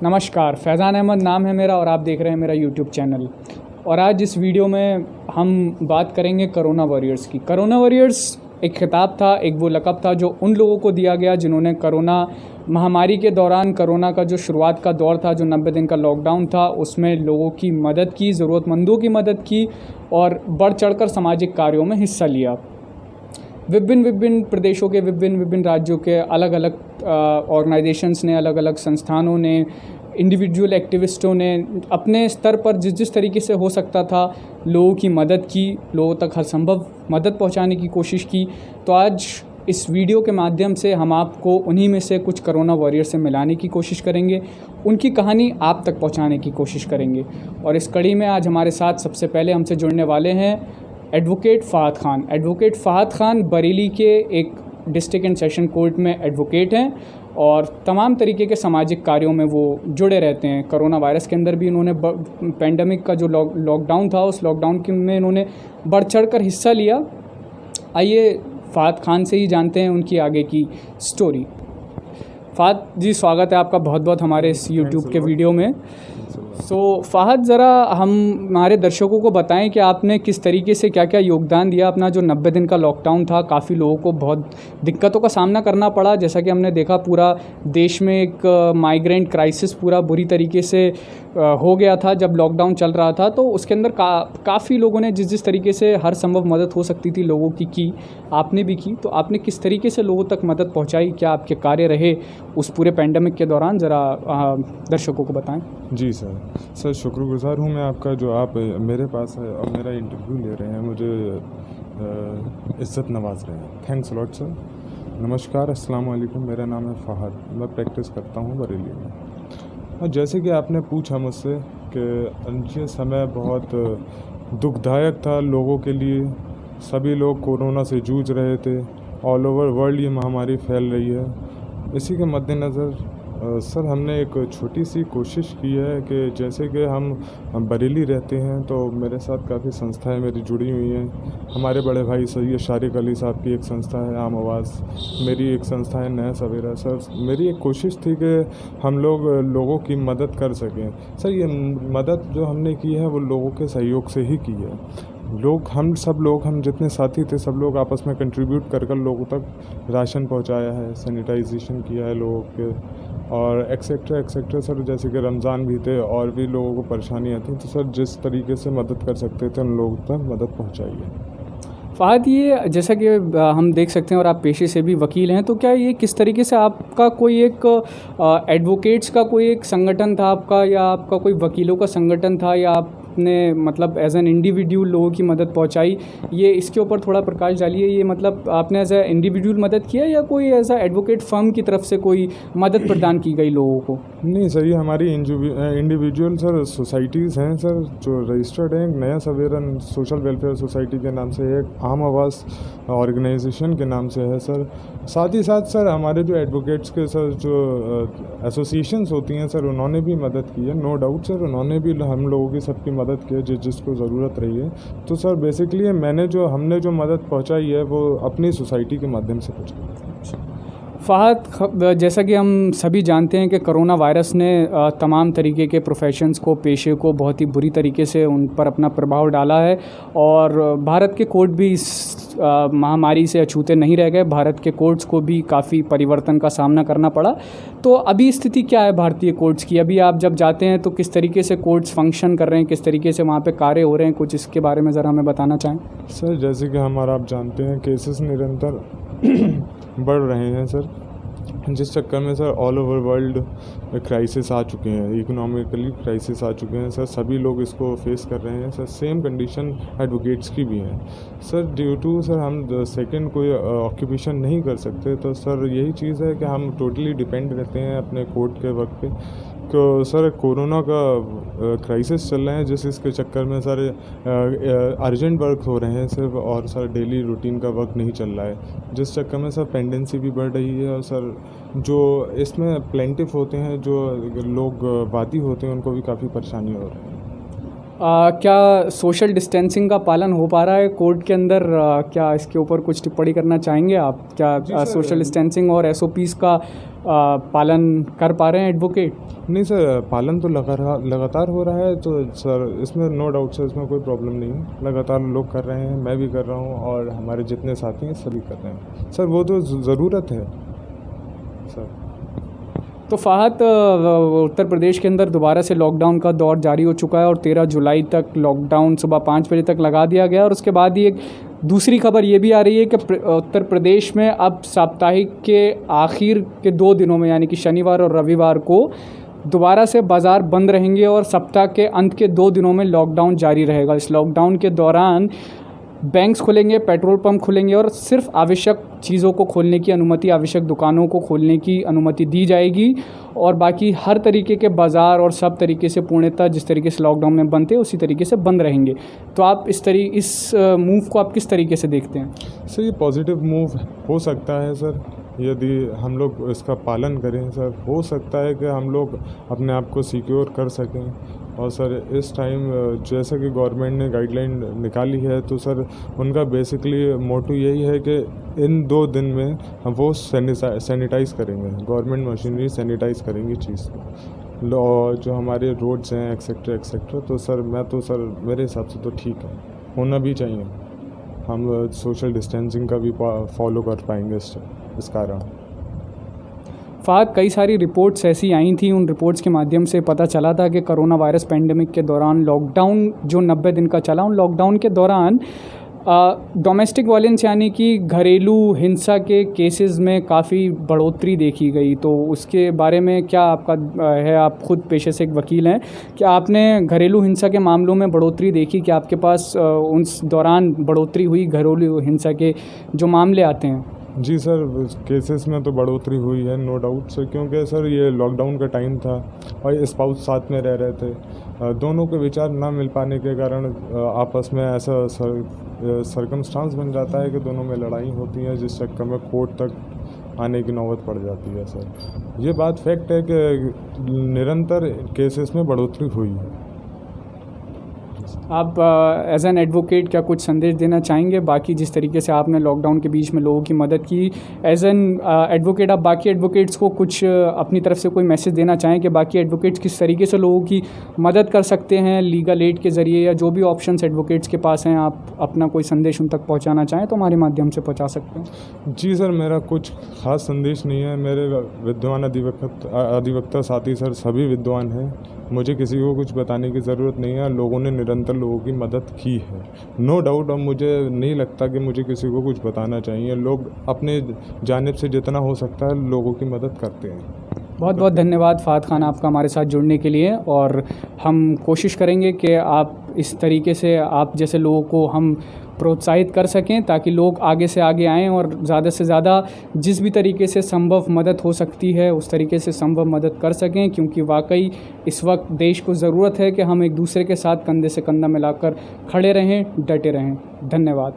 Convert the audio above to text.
नमस्कार, फैज़ान अहमद नाम है मेरा और आप देख रहे हैं मेरा यूट्यूब चैनल। और आज इस वीडियो में हम बात करेंगे कोरोना वॉरियर्स की। कोरोना वॉरियर्स एक खिताब था, एक वो लक़ब था जो उन लोगों को दिया गया जिन्होंने कोरोना महामारी के दौरान, कोरोना का जो शुरुआत का दौर था, जो 90 दिन का लॉकडाउन था, उसमें लोगों की मदद की, ज़रूरतमंदों की मदद की और बढ़ चढ़कर सामाजिक कार्यों में हिस्सा लिया। विभिन्न प्रदेशों के विभिन्न राज्यों के अलग अलग ऑर्गेनाइजेशंस ने, अलग अलग संस्थानों ने, इंडिविजुअल एक्टिविस्टों ने अपने स्तर पर जिस तरीके से हो सकता था लोगों की मदद की, लोगों तक हर संभव मदद पहुंचाने की कोशिश की। तो आज इस वीडियो के माध्यम से हम आपको उन्हीं में से कुछ कोरोना वॉरियर से मिलाने की कोशिश करेंगे, उनकी कहानी आप तक पहुंचाने की कोशिश करेंगे। और इस कड़ी में आज हमारे साथ सबसे पहले हमसे जुड़ने वाले हैं एडवोकेट फ़ाहद ख़ान। एडवोकेट फ़ाहद ख़ान बरेली के एक डिस्ट्रिक्ट एंड सेशन कोर्ट में एडवोकेट हैं और तमाम तरीके के सामाजिक कार्यों में वो जुड़े रहते हैं। कोरोना वायरस के अंदर भी इन्होंने पेंडेमिक का जो लॉकडाउन था, उस लॉकडाउन में इन्होंने बढ़ चढ़ कर हिस्सा लिया। आइए फ़ाहद ख़ान से ही जानते हैं उनकी आगे की स्टोरी। फ़ाहद जी, स्वागत है आपका बहुत बहुत हमारे इस यूट्यूब के वीडियो में। फ़ाहद, ज़रा हमारे दर्शकों को बताएं कि आपने किस तरीके से क्या क्या योगदान दिया। अपना जो 90 दिन का लॉकडाउन था, काफ़ी लोगों को बहुत दिक्कतों का सामना करना पड़ा। जैसा कि हमने देखा, पूरा देश में एक माइग्रेंट क्राइसिस पूरा बुरी तरीके से हो गया था जब लॉकडाउन चल रहा था। तो उसके अंदर काफ़ी लोगों ने जिस तरीके से हर संभव मदद हो सकती थी लोगों की आपने भी की। तो आपने किस तरीके से लोगों तक मदद पहुँचाई, क्या आपके कार्य रहे उस पूरे पेंडेमिक के दौरान, ज़रा दर्शकों को बताएँ। जी सर, शुक्रगुज़ार हूँ मैं आपका, जो आप मेरे पास है और मेरा इंटरव्यू ले रहे हैं, मुझे इज़्ज़त नवाज़ रहे हैं। Thanks lot sir. नमस्कार, अस्सलाम वालेकुम। मेरा नाम है फ़ाहद, मैं प्रैक्टिस करता हूँ बरेली में। और जैसे कि आपने पूछा मुझसे कि ये समय बहुत दुखदायक था लोगों के लिए। सभी लोग कोरोना से जूझ रहे थे, ऑल ओवर वर्ल्ड ये महामारी फैल रही है। इसी के मद्देनज़र सर हमने एक छोटी सी कोशिश की है कि जैसे कि हम बरेली रहते हैं तो मेरे साथ काफ़ी संस्थाएं मेरी जुड़ी हुई हैं। हमारे बड़े भाई सैयद शारिक अली साहब की एक संस्था है आम आवाज़, मेरी एक संस्था है नया सवेरा। सर मेरी एक कोशिश थी कि हम लोगों की मदद कर सकें। सर ये मदद जो हमने की है वो लोगों के सहयोग से ही की है। हम जितने साथी थे सब लोग आपस में कंट्रीब्यूट कर लोगों तक राशन पहुंचाया है, सैनिटाइजेशन किया है लोगों के और एक्सेट्रा सर। जैसे कि रमज़ान भी थे और भी लोगों को परेशानियाँ थी, तो सर जिस तरीके से मदद कर सकते थे उन लोगों तक मदद पहुंचाई है। फ़ाहद, ये जैसा कि हम देख सकते हैं और आप पेशे से भी वकील हैं, तो क्या ये किस तरीके से आपका कोई एक एडवोकेट्स का कोई एक संगठन था आपका, या आपका कोई वकीलों का संगठन था, या आपने मतलब एज एन इंडिविजुअल लोगों की मदद पहुंचाई? ये इसके ऊपर थोड़ा प्रकाश डालिए। ये मतलब आपने एज ए इंडिविजुअल मदद किया या कोई एज ए एडवोकेट फर्म की तरफ से कोई मदद प्रदान की गई लोगों को? नहीं सर, ये हमारी इंडिविजुअल सर सोसाइटीज़ हैं सर, जो रजिस्टर्ड हैं। नया सवेरा सोशल वेलफेयर सोसाइटी के नाम से, एक आम आवाज़ ऑर्गेनाइजेशन के नाम से है सर। साथ ही साथ सर हमारे जो एडवोकेट्स के सर जो एसोसिएशंस होती हैं सर, उन्होंने भी मदद की है। नो डाउट सर, उन्होंने भी हम लोगों की सबकी मदद की है जिसको ज़रूरत रही है। तो सर बेसिकली हमने जो मदद पहुंचाई है वो अपनी सोसाइटी के माध्यम से पहुंचाई। फ़ाहद, जैसा कि हम सभी जानते हैं कि कोरोना वायरस ने तमाम तरीके के प्रोफेशंस को, पेशे को बहुत ही बुरी तरीके से उन पर अपना प्रभाव डाला है और भारत के कोर्ट भी इस महामारी से अछूते नहीं रह गए। भारत के कोर्ट्स को भी काफ़ी परिवर्तन का सामना करना पड़ा। तो अभी स्थिति क्या है भारतीय कोर्ट्स की? अभी आप जब जाते हैं तो किस तरीके से कोर्ट्स फंक्शन कर रहे हैं, किस तरीके से वहाँ पे कार्य हो रहे हैं, कुछ इसके बारे में ज़रा हमें बताना चाहें। सर जैसे कि आप जानते हैं केसेस निरंतर बढ़ रहे हैं सर, जिस चक्कर में sir all over world crisis आ चुके हैं, इकोनॉमिकली क्राइसिस आ चुके हैं सर। सभी लोग इसको फेस कर रहे हैं सर। सेम कंडीशन एडवोकेट्स की भी है सर। ड्यू टू सर हम सेकंड कोई ऑक्यूपेशन नहीं कर सकते, तो सर यही चीज़ है कि हम टोटली डिपेंड रहते हैं अपने कोर्ट के वर्क पे। तो सर कोरोना का क्राइसिस चल रहे हैं, जिस इसके चक्कर में सर अर्जेंट वर्क हो रहे हैं सिर्फ, और सर डेली रूटीन का वर्क नहीं चल रहा है, जिस चक्कर में सर पेंडेंसी भी बढ़ रही है। और सर जो इसमें प्लेंटिफ होते हैं, जो लोग वादी होते हैं, उनको भी काफ़ी परेशानी हो रही है। क्या सोशल डिस्टेंसिंग का पालन हो पा रहा है कोर्ट के अंदर? क्या इसके ऊपर कुछ टिप्पणी करना चाहेंगे आप? क्या सोशल डिस्टेंसिंग और SOPs का पालन कर पा रहे हैं एडवोकेट? नहीं सर, पालन तो लगातार हो रहा है, तो सर इसमें नो डाउट सर, इसमें कोई प्रॉब्लम नहीं है। लगातार लोग कर रहे हैं, मैं भी कर रहा हूँ और हमारे जितने साथी हैं सभी कर रहे हैं सर। वो तो ज़रूरत है सर। तो फ़ाहद, उत्तर प्रदेश के अंदर दोबारा से लॉकडाउन का दौर जारी हो चुका है और 13 जुलाई तक लॉकडाउन सुबह 5 बजे तक लगा दिया गया। और उसके बाद ही एक दूसरी खबर ये भी आ रही है कि उत्तर प्रदेश में अब साप्ताहिक के आखिर के 2 दिनों में, यानी कि शनिवार और रविवार को दोबारा से बाज़ार बंद रहेंगे और सप्ताह के अंत के 2 दिनों में लॉकडाउन जारी रहेगा। इस लॉकडाउन के दौरान बैंक्स खुलेंगे, पेट्रोल पंप खुलेंगे और सिर्फ आवश्यक चीज़ों को खोलने की अनुमति, आवश्यक दुकानों को खोलने की अनुमति दी जाएगी और बाकी हर तरीके के बाज़ार और सब तरीके से पूर्णतः जिस तरीके से लॉकडाउन में बंद थे उसी तरीके से बंद रहेंगे। तो आप इस मूव को आप किस तरीके से देखते हैं? सर ये पॉजिटिव मूव हो सकता है सर, यदि हम लोग इसका पालन करें सर। हो सकता है कि हम लोग अपने आप को सिक्योर कर सकें। और सर इस टाइम जैसा कि गवर्नमेंट ने गाइडलाइन निकाली है, तो सर उनका बेसिकली मोटो यही है कि इन 2 दिन में हम वो सैनिटाइज़ करेंगे, गवर्नमेंट मशीनरी सैनिटाइज़ करेंगी चीज़ और जो हमारे रोड्स हैं एक्सेट्रा एक्सेट्रा। तो सर मेरे हिसाब से तो ठीक है, होना भी चाहिए। हम सोशल डिस्टेंसिंग का भी फॉलो कर पाएंगे इस कारण। फ़ाहद, कई सारी रिपोर्ट्स ऐसी आई थी, उन रिपोर्ट्स के माध्यम से पता चला था कि कोरोना वायरस पेंडेमिक के दौरान लॉकडाउन जो 90 दिन का चला, उन लॉकडाउन के दौरान डोमेस्टिक वायलेंस यानी कि घरेलू हिंसा के केसेस में काफ़ी बढ़ोतरी देखी गई। तो उसके बारे में क्या आपका है? आप खुद पेशे से एक वकील हैं, क्या आपने घरेलू हिंसा के मामलों में बढ़ोतरी देखी? क्या आपके पास उस दौरान बढ़ोतरी हुई घरेलू हिंसा के जो मामले आते हैं? जी सर, केसेस में तो बढ़ोतरी हुई है नो डाउट सर, क्योंकि सर ये लॉकडाउन का टाइम था और स्पाउस साथ में रह रहे थे। दोनों के विचार ना मिल पाने के कारण आपस में ऐसा सर्कमस्टांस बन जाता है कि दोनों में लड़ाई होती है, जिस चक्कर में कोर्ट तक आने की नौबत पड़ जाती है सर। ये बात फैक्ट है कि निरंतर केसेस में बढ़ोतरी हुई है। आप एज एन एडवोकेट क्या कुछ संदेश देना चाहेंगे? बाकी जिस तरीके से आपने लॉकडाउन के बीच में लोगों की मदद की, एज एन एडवोकेट आप बाकी एडवोकेट्स को कुछ अपनी तरफ से कोई मैसेज देना चाहें कि बाकी एडवोकेट्स किस तरीके से लोगों की मदद कर सकते हैं लीगल एड के ज़रिए, या जो भी ऑप्शंस एडवोकेट्स के पास हैं, आप अपना कोई संदेश उन तक पहुँचाना चाहें तो हमारे माध्यम से पहुँचा सकते हैं। जी सर, मेरा कुछ ख़ास संदेश नहीं है। मेरे विद्वान अधिवक्ता साथी सर सभी विद्वान हैं, मुझे किसी को कुछ बताने की ज़रूरत नहीं है। लोगों ने निरंतर लोगों की मदद की है नो डाउट, और मुझे नहीं लगता कि मुझे किसी को कुछ बताना चाहिए। लोग अपने जानिब से जितना हो सकता है लोगों की मदद करते हैं। बहुत बहुत धन्यवाद फ़ाहद खान आपका हमारे साथ जुड़ने के लिए, और हम कोशिश करेंगे कि आप इस तरीके से आप जैसे लोगों को हम प्रोत्साहित कर सकें ताकि लोग आगे से आगे आएँ और ज़्यादा से ज़्यादा जिस भी तरीके से संभव मदद हो सकती है उस तरीके से संभव मदद कर सकें, क्योंकि वाकई इस वक्त देश को ज़रूरत है कि हम एक दूसरे के साथ कंधे से कंधा मिलाकर खड़े रहें, डटे रहें। धन्यवाद।